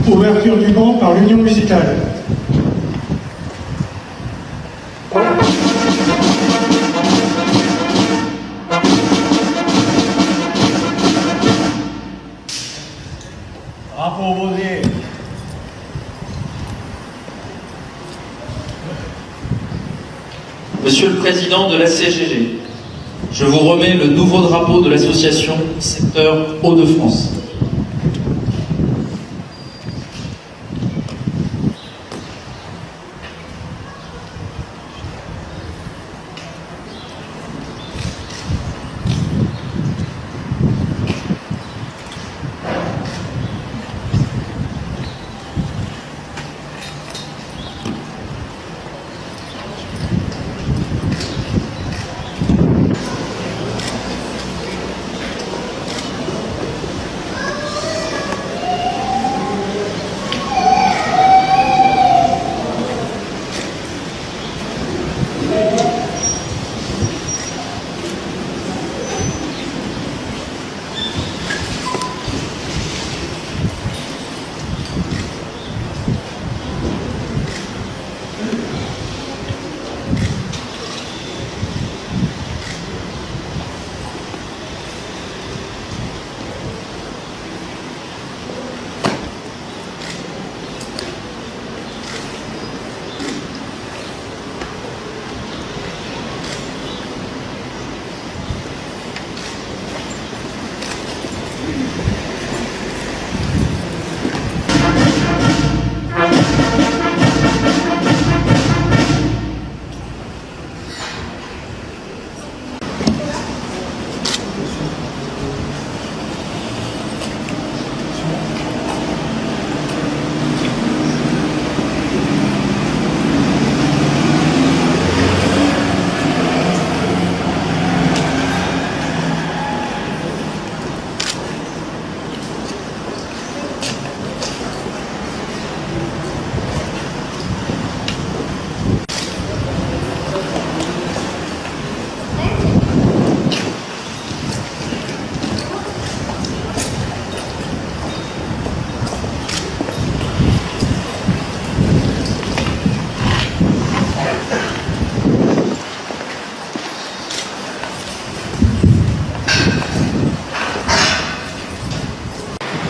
Ouverture du banc par l'Union musicale. Drapeau posé. Monsieur le Président de la CGG, je vous remets le nouveau drapeau de l'association Secteur Hauts-de-France.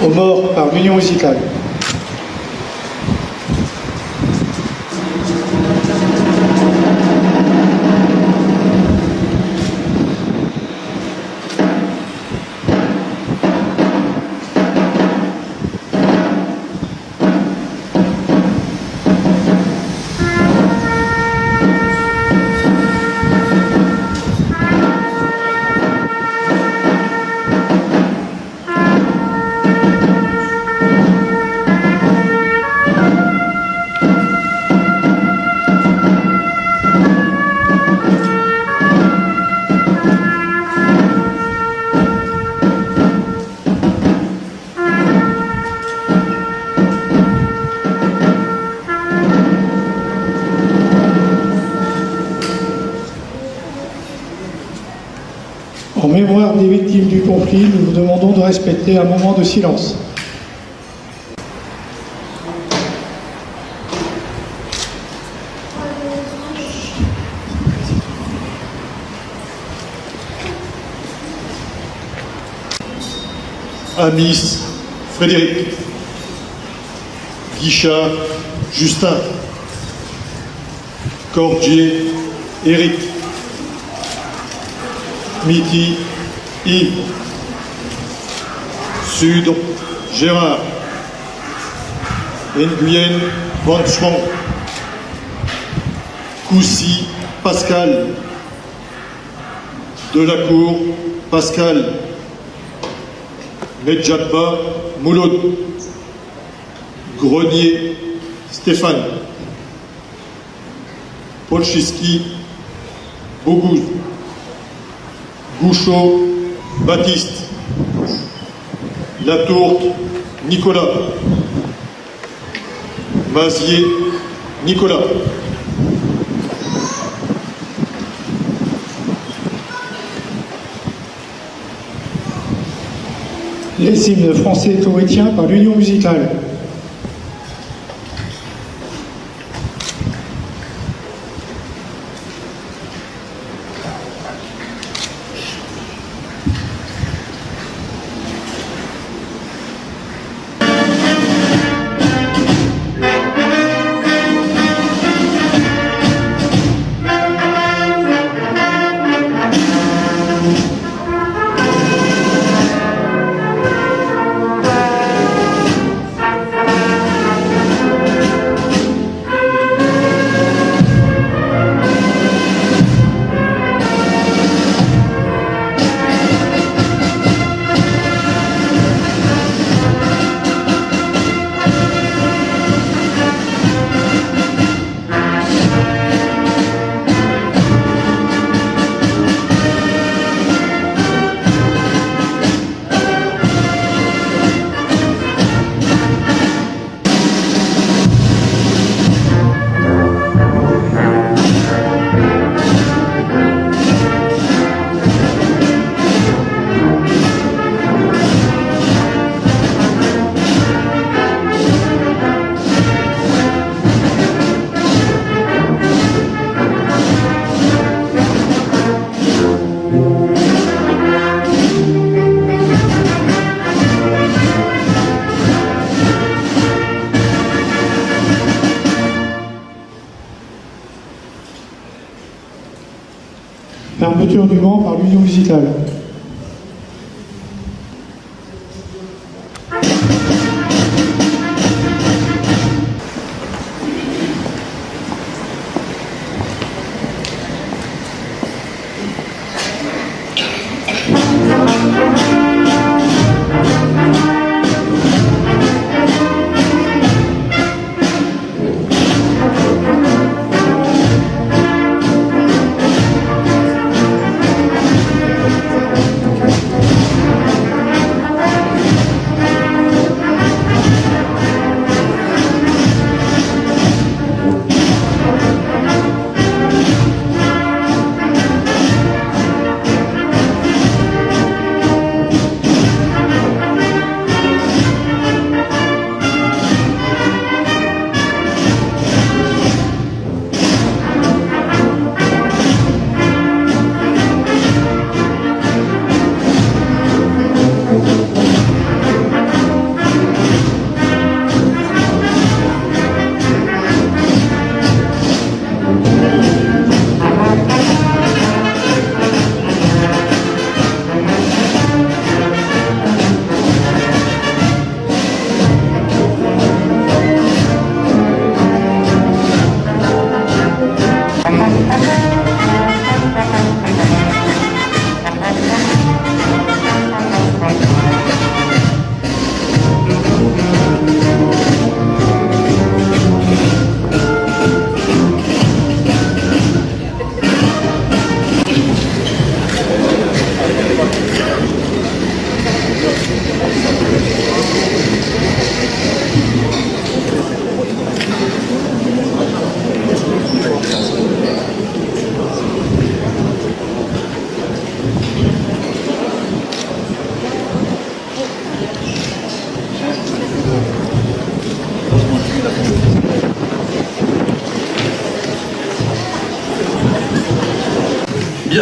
Aux morts par l'Union musicale. En mémoire des victimes du conflit, nous vous demandons de respecter un moment de silence. Amis Frédéric, Guichard Justin, Cordier Éric, Miti Yves, Sud Gérard, Nguyen Van Schwang, Coussy Pascal, Delacour Pascal, Medjatba Mouloud, Grenier Stéphane, Polchiski Bogouz, Gouchot Baptiste, Latourte Nicolas, Mazier Nicolas. Les hymnes français koweïtiens par l'Union musicale. Fermeture du Mans par l'Union musicale.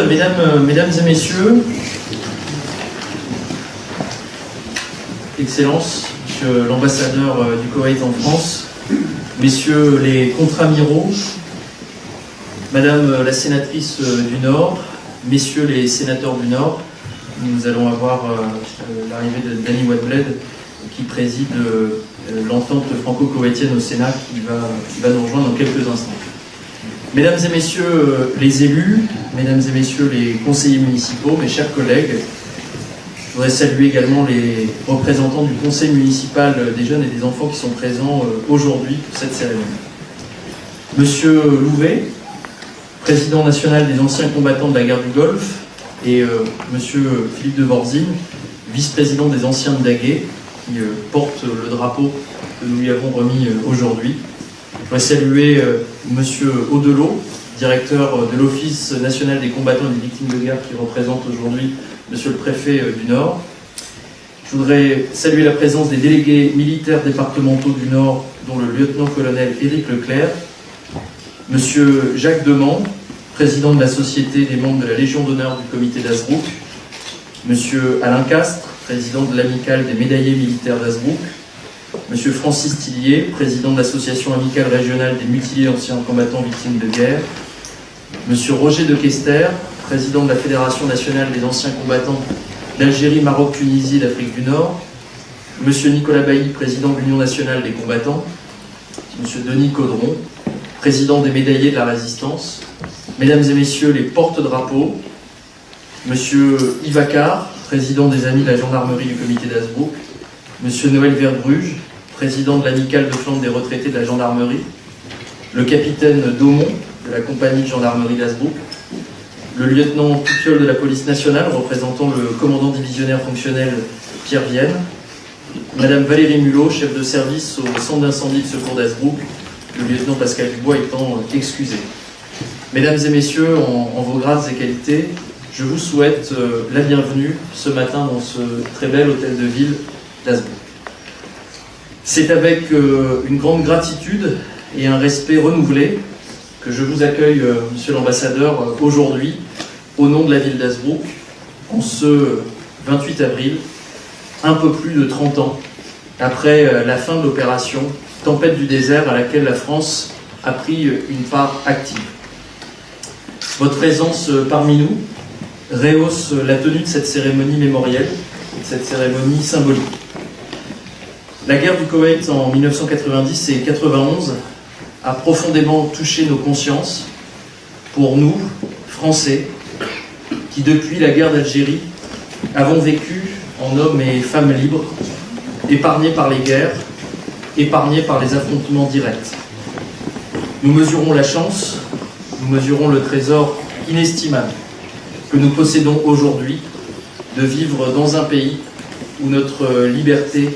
Bien, mesdames et messieurs, Excellences, Monsieur l'ambassadeur du Koweït en France, Messieurs les contre-amiraux, Madame la sénatrice du Nord, Messieurs les sénateurs du Nord, nous allons avoir l'arrivée de Danny Watbled qui préside l'entente franco-koweïtienne au Sénat qui va nous rejoindre dans quelques instants. Mesdames et messieurs les élus, mesdames et messieurs les conseillers municipaux, mes chers collègues, je voudrais saluer également les représentants du conseil municipal des jeunes et des enfants qui sont présents aujourd'hui pour cette cérémonie. Monsieur Louvet, président national des anciens combattants de la guerre du Golfe, et monsieur Philippe de Vorzine, vice-président des anciens de Daguet, qui porte le drapeau que nous lui avons remis aujourd'hui. Je voudrais saluer monsieur Audelot, directeur de l'Office national des combattants et des victimes de guerre, qui représente aujourd'hui monsieur le préfet du Nord. Je voudrais saluer la présence des délégués militaires départementaux du Nord, dont le lieutenant-colonel Éric Leclerc, monsieur Jacques Demand, président de la Société des membres de la Légion d'honneur du comité d'Hazebrouck, monsieur Alain Castres, président de l'amicale des médaillés militaires d'Hazebrouck, monsieur Francis Tillier, président de l'association amicale régionale des mutilés anciens combattants victimes de guerre, monsieur Roger de Kester, président de la Fédération nationale des anciens combattants d'Algérie, Maroc, Tunisie et d'Afrique du Nord, monsieur Nicolas Bailly, président de l'Union nationale des combattants, monsieur Denis Caudron, président des médaillés de la Résistance, mesdames et messieurs les porte-drapeaux, monsieur Yves Accard, président des Amis de la gendarmerie du comité d'Hazebrouck, monsieur Noël Verbruge, président de l'amicale de flanque des retraités de la gendarmerie, le capitaine Daumont de la compagnie de gendarmerie d'Hazebrouck, le lieutenant Poupiol de la police nationale représentant le commandant divisionnaire fonctionnel Pierre Vienne, madame Valérie Mulot, chef de service au centre d'incendie de secours d'Hazebrouck, le lieutenant Pascal Dubois étant excusé. Mesdames et messieurs, en vos grades et qualités, je vous souhaite la bienvenue ce matin dans ce très bel hôtel de ville d'Hazebrouck. C'est avec une grande gratitude et un respect renouvelé que je vous accueille, monsieur l'ambassadeur, aujourd'hui, au nom de la ville d'Hazebrouck, en ce 28 avril, un peu plus de 30 ans après la fin de l'opération Tempête du désert à laquelle la France a pris une part active. Votre présence parmi nous rehausse la tenue de cette cérémonie mémorielle, de cette cérémonie symbolique. La guerre du Koweït en 1990 et 1991 a profondément touché nos consciences pour nous, Français, qui depuis la guerre d'Algérie avons vécu en hommes et femmes libres, épargnés par les guerres, épargnés par les affrontements directs. Nous mesurons la chance, nous mesurons le trésor inestimable que nous possédons aujourd'hui de vivre dans un pays où notre liberté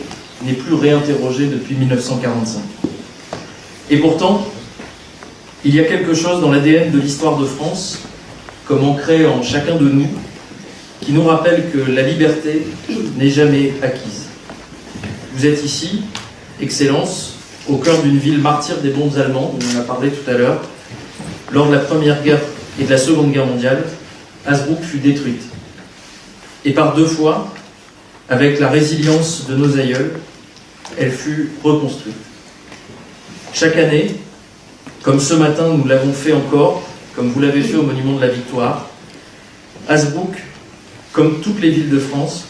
n'est plus réinterrogée depuis 1945. Et pourtant, il y a quelque chose dans l'ADN de l'histoire de France, comme ancré en chacun de nous, qui nous rappelle que la liberté n'est jamais acquise. Vous êtes ici, Excellences, au cœur d'une ville martyre des bombes allemandes, dont on a parlé tout à l'heure. Lors de la Première Guerre et de la Seconde Guerre mondiale, Hazebrouck fut détruite. Et par deux fois, avec la résilience de nos aïeuls, elle fut reconstruite. Chaque année, comme ce matin nous l'avons fait encore, comme vous l'avez fait au Monument de la Victoire, Hazebrouck, comme toutes les villes de France,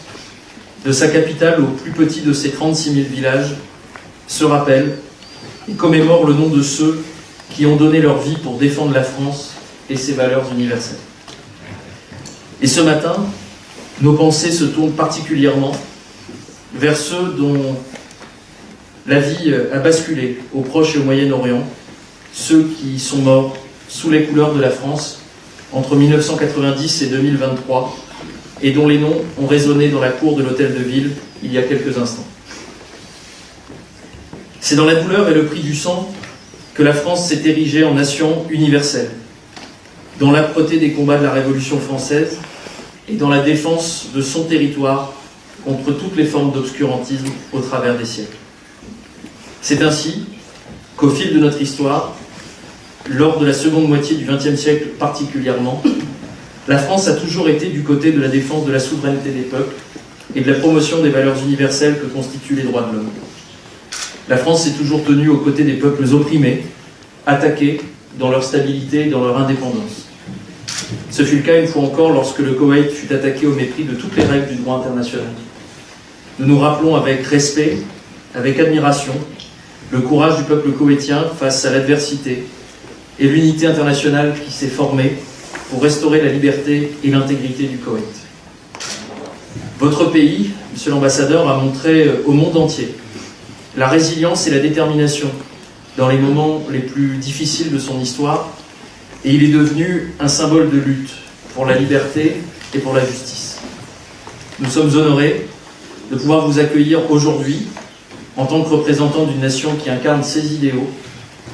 de sa capitale au plus petit de ses 36 000 villages, se rappelle et commémore le nom de ceux qui ont donné leur vie pour défendre la France et ses valeurs universelles. Et ce matin, nos pensées se tournent particulièrement vers ceux dont la vie a basculé au Proche et au Moyen-Orient, ceux qui sont morts sous les couleurs de la France entre 1990 et 2023 et dont les noms ont résonné dans la cour de l'hôtel de ville il y a quelques instants. C'est dans la douleur et le prix du sang que la France s'est érigée en nation universelle, dans l'âpreté des combats de la Révolution française et dans la défense de son territoire contre toutes les formes d'obscurantisme au travers des siècles. C'est ainsi qu'au fil de notre histoire, lors de la seconde moitié du XXe siècle particulièrement, la France a toujours été du côté de la défense de la souveraineté des peuples, et de la promotion des valeurs universelles que constituent les droits de l'homme. La France s'est toujours tenue aux côtés des peuples opprimés, attaqués dans leur stabilité et dans leur indépendance. Ce fut le cas une fois encore lorsque le Koweït fut attaqué au mépris de toutes les règles du droit international. Nous nous rappelons avec respect, avec admiration, le courage du peuple koweïtien face à l'adversité et l'unité internationale qui s'est formée pour restaurer la liberté et l'intégrité du Koweït. Votre pays, monsieur l'ambassadeur, a montré au monde entier la résilience et la détermination dans les moments les plus difficiles de son histoire, et il est devenu un symbole de lutte pour la liberté et pour la justice. Nous sommes honorés de pouvoir vous accueillir aujourd'hui en tant que représentant d'une nation qui incarne ses idéaux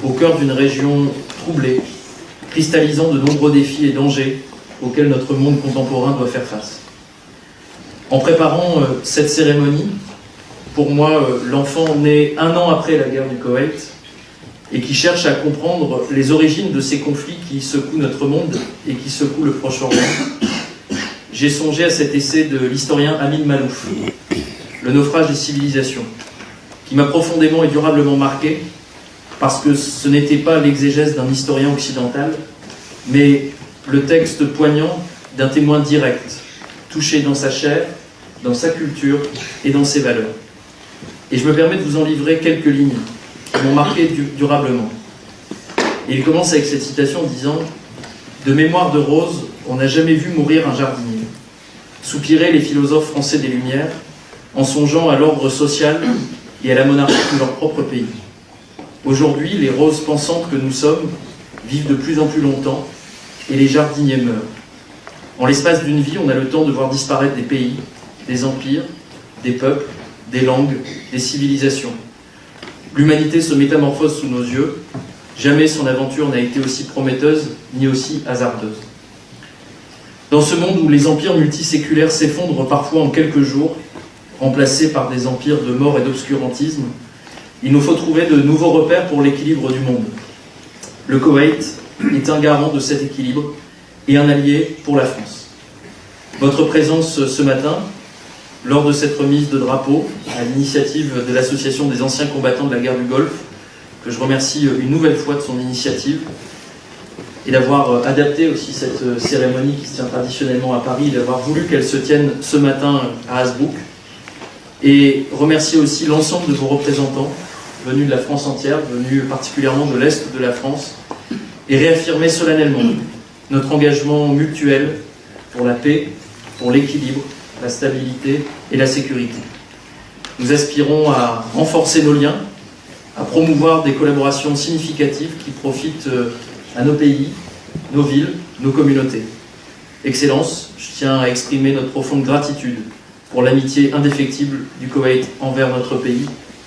au cœur d'une région troublée, cristallisant de nombreux défis et dangers auxquels notre monde contemporain doit faire face. En préparant cette cérémonie, pour moi, l'enfant né un an après la guerre du Koweït et qui cherche à comprendre les origines de ces conflits qui secouent notre monde et qui secouent le Proche-Orient, j'ai songé à cet essai de l'historien Amin Maalouf, Le naufrage des civilisations, qui m'a profondément et durablement marqué parce que ce n'était pas l'exégèse d'un historien occidental, mais le texte poignant d'un témoin direct, touché dans sa chair, dans sa culture et dans ses valeurs. Et je me permets de vous en livrer quelques lignes qui m'ont marqué durablement. Et il commence avec cette citation en disant « De mémoire de rose, on n'a jamais vu mourir un jardinier. Soupiraient les philosophes français des Lumières en songeant à l'ordre social et à la monarchie de leur propre pays. Aujourd'hui, les roses pensantes que nous sommes vivent de plus en plus longtemps et les jardiniers meurent. En l'espace d'une vie, on a le temps de voir disparaître des pays, des empires, des peuples, des langues, des civilisations. L'humanité se métamorphose sous nos yeux. Jamais son aventure n'a été aussi prometteuse ni aussi hasardeuse. Dans ce monde où les empires multiséculaires s'effondrent parfois en quelques jours, remplacés par des empires de mort et d'obscurantisme, il nous faut trouver de nouveaux repères pour l'équilibre du monde. Le Koweït est un garant de cet équilibre et un allié pour la France. Votre présence ce matin, lors de cette remise de drapeau, à l'initiative de l'Association des anciens combattants de la guerre du Golfe, que je remercie une nouvelle fois de son initiative, et d'avoir adapté aussi cette cérémonie qui se tient traditionnellement à Paris, et d'avoir voulu qu'elle se tienne ce matin à Hasbrook, et remercier aussi l'ensemble de vos représentants, venus de la France entière, venus particulièrement de l'Est de la France, et réaffirmer solennellement notre engagement mutuel pour la paix, pour l'équilibre, la stabilité et la sécurité. Nous aspirons à renforcer nos liens, à promouvoir des collaborations significatives qui profitent à nos pays, nos villes, nos communautés. Excellence, je tiens à exprimer notre profonde gratitude pour l'amitié indéfectible du Koweït envers notre pays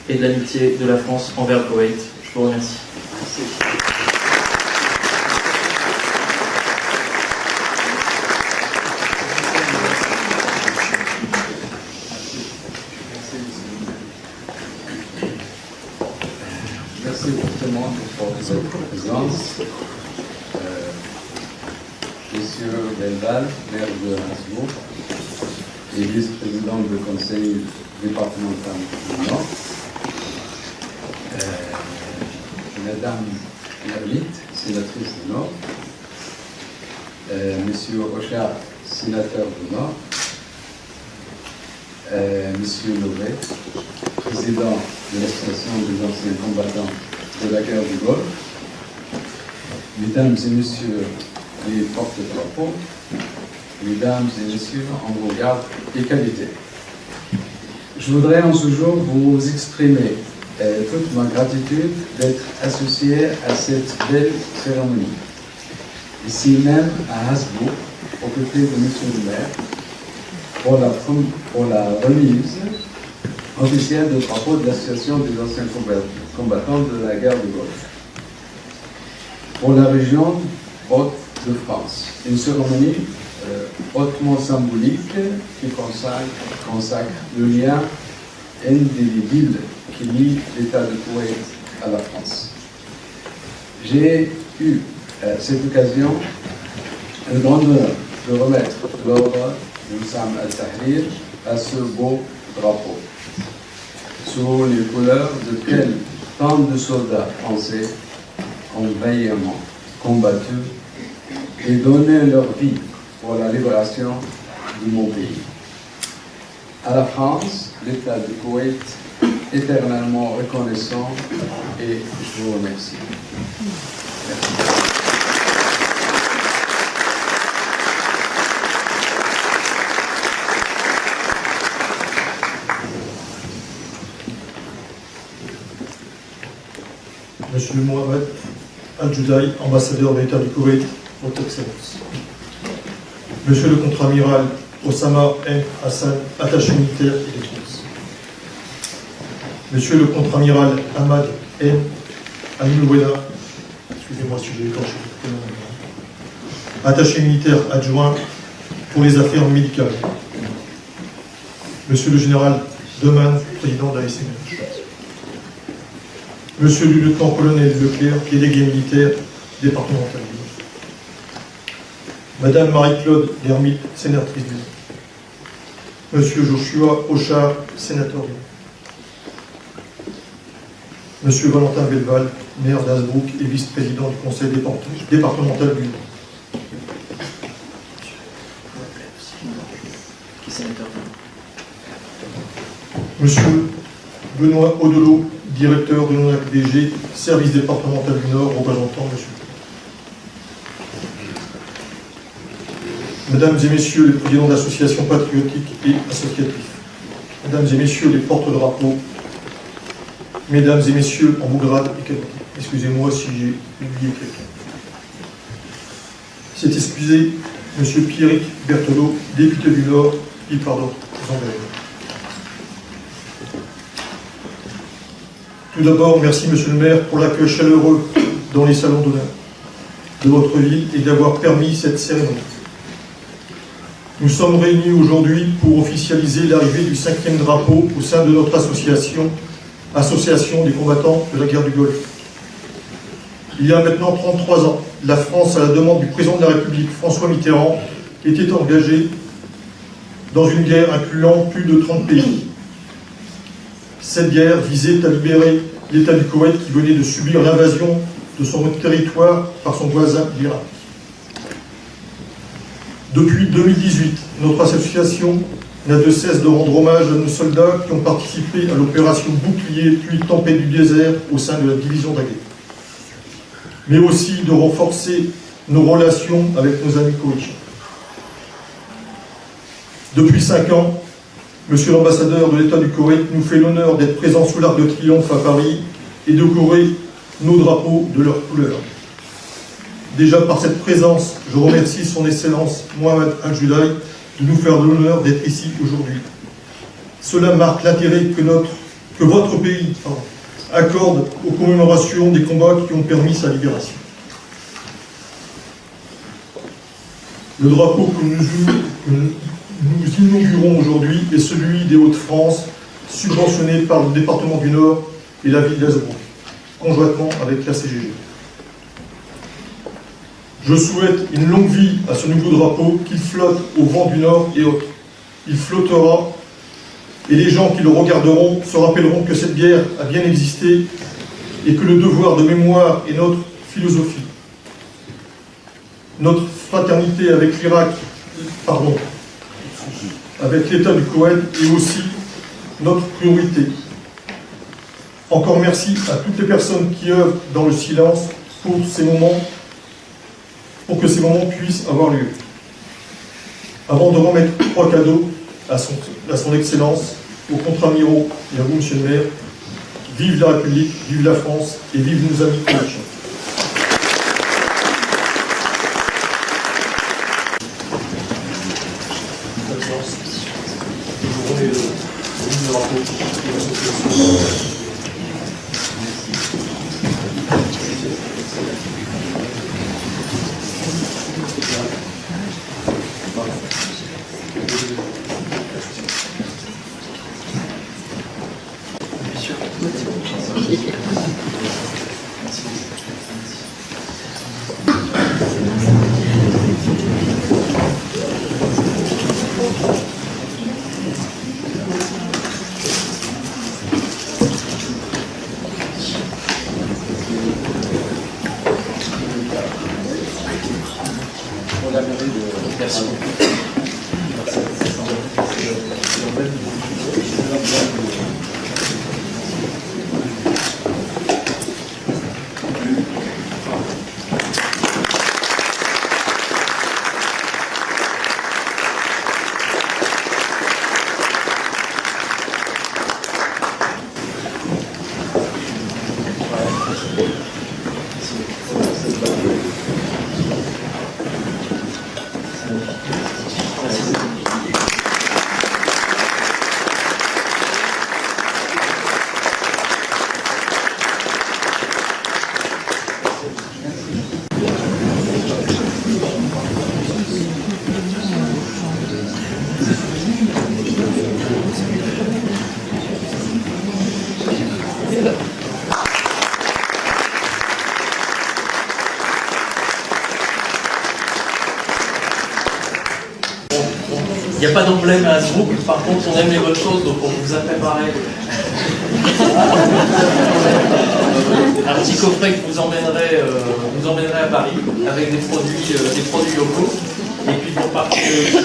et de l'amitié de la France envers le Koweït. Je vous remercie. Merci fortement pour votre présence. Monsieur Belval, maire de Hasbrook et vice-président du conseil départemental du Nord. Madame Merlite, sénatrice du Nord. Monsieur Rochard, sénateur du Nord. Monsieur Lovret, président de l'association des anciens combattants de la guerre du Golfe. Mesdames et messieurs les porte-drapeaux, mesdames et messieurs en vos gardes et qualités. Je voudrais en ce jour vous exprimer toute ma gratitude d'être associé à cette belle cérémonie. Ici même à Hasbrook, aux côtés de M. le maire, pour la remise officielle de drapeau de l'association des anciens combattants de la guerre du Golfe. Pour la région Haute-de-France, une cérémonie hautement symbolique qui consacre le lien indélébile qui lie l'État de Koweït à la France. J'ai eu cette occasion le grand honneur de remettre l'ordre de Wissam al-Tahrir à ce beau drapeau, sous les couleurs duquel tant de soldats français ont vaillamment combattu et donné leur vie pour la libération de mon pays. À la France, l'État du Koweït, éternellement reconnaissant, et je vous remercie. Merci. Monsieur Mohamed Al-Judaï, ambassadeur de l'État du Koweït, Votre Excellence. Monsieur le contre-amiral Osama M. Hassan, attaché militaire et défense. Monsieur le contre-amiral Ahmad M. Aminoueda, excusez-moi si j'ai écorché, attaché militaire adjoint pour les affaires médicales. Monsieur le général Deman, président de la SMH. Monsieur le lieutenant-colonel Leclerc, délégué militaire départemental. Madame Marie-Claude Lermite, sénatrice du Nord. Monsieur Joshua Ochard, sénateur du Nord. Monsieur Valentin Belval, maire d'Hazebrouck et vice-président du conseil départemental du Nord. Monsieur Benoît Audelot, directeur de l'ONAC-DG, service départemental du Nord, représentant monsieur. Mesdames et messieurs les présidents d'associations patriotiques et associatifs, mesdames et messieurs les porte-drapeaux, mesdames et messieurs en beau grade et qualité. Excusez-moi si j'ai oublié quelqu'un. C'est excusé, monsieur Pierrick Berthelot, député du Nord, et pardon, Tout d'abord, merci monsieur le maire pour l'accueil chaleureux dans les salons d'honneur de votre ville et d'avoir permis cette cérémonie. Nous sommes réunis aujourd'hui pour officialiser l'arrivée du 5e drapeau au sein de notre association, Association des combattants de la guerre du Golfe. Il y a maintenant 33 ans, la France, à la demande du président de la République, François Mitterrand, était engagée dans une guerre incluant plus de 30 pays. Cette guerre visait à libérer l'État du Koweït qui venait de subir l'invasion de son territoire par son voisin, l'Irak. Depuis 2018, notre association n'a de cesse de rendre hommage à nos soldats qui ont participé à l'opération Bouclier puis Tempête du désert au sein de la division d'Aguet. Mais aussi de renforcer nos relations avec nos amis koweïtiens. Depuis 5 ans, monsieur l'ambassadeur de l'État du Koweït nous fait l'honneur d'être présent sous l'Arc de Triomphe à Paris et de décorer nos drapeaux de leur couleur. Déjà par cette présence, je remercie son Excellence Mohamed Al-Judaï de nous faire l'honneur d'être ici aujourd'hui. Cela marque l'intérêt que votre pays accorde aux commémorations des combats qui ont permis sa libération. Le drapeau que nous inaugurons aujourd'hui est celui des Hauts-de-France, subventionné par le département du Nord et la ville d'Hazebrouck, conjointement avec la CGG. Je souhaite une longue vie à ce nouveau drapeau, qu'il flotte au vent du Nord et autres. Il flottera et les gens qui le regarderont se rappelleront que cette guerre a bien existé et que le devoir de mémoire est notre philosophie. Notre fraternité avec avec l'État du Koweït est aussi notre priorité. Encore merci à toutes les personnes qui œuvrent dans le silence pour que ces moments puissent avoir lieu. Avant de remettre 3 cadeaux à son Excellence, aux contre-amiraux et à vous, monsieur le maire, vive la République, vive la France et vive nos amis koweïtiens. Il n'y a pas d'emblème à Hasbrook, par contre on aime les bonnes choses, donc on vous a préparé un petit coffret que vous emmènerez à Paris avec des produits locaux. Et puis pour partir aussi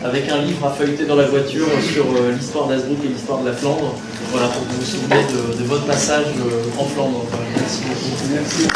avec un livre à feuilleter dans la voiture sur l'histoire d'Hasbrook et l'histoire de la Flandre. Voilà, pour que vous vous souveniez de votre passage en Flandre. Voilà, merci beaucoup. Merci.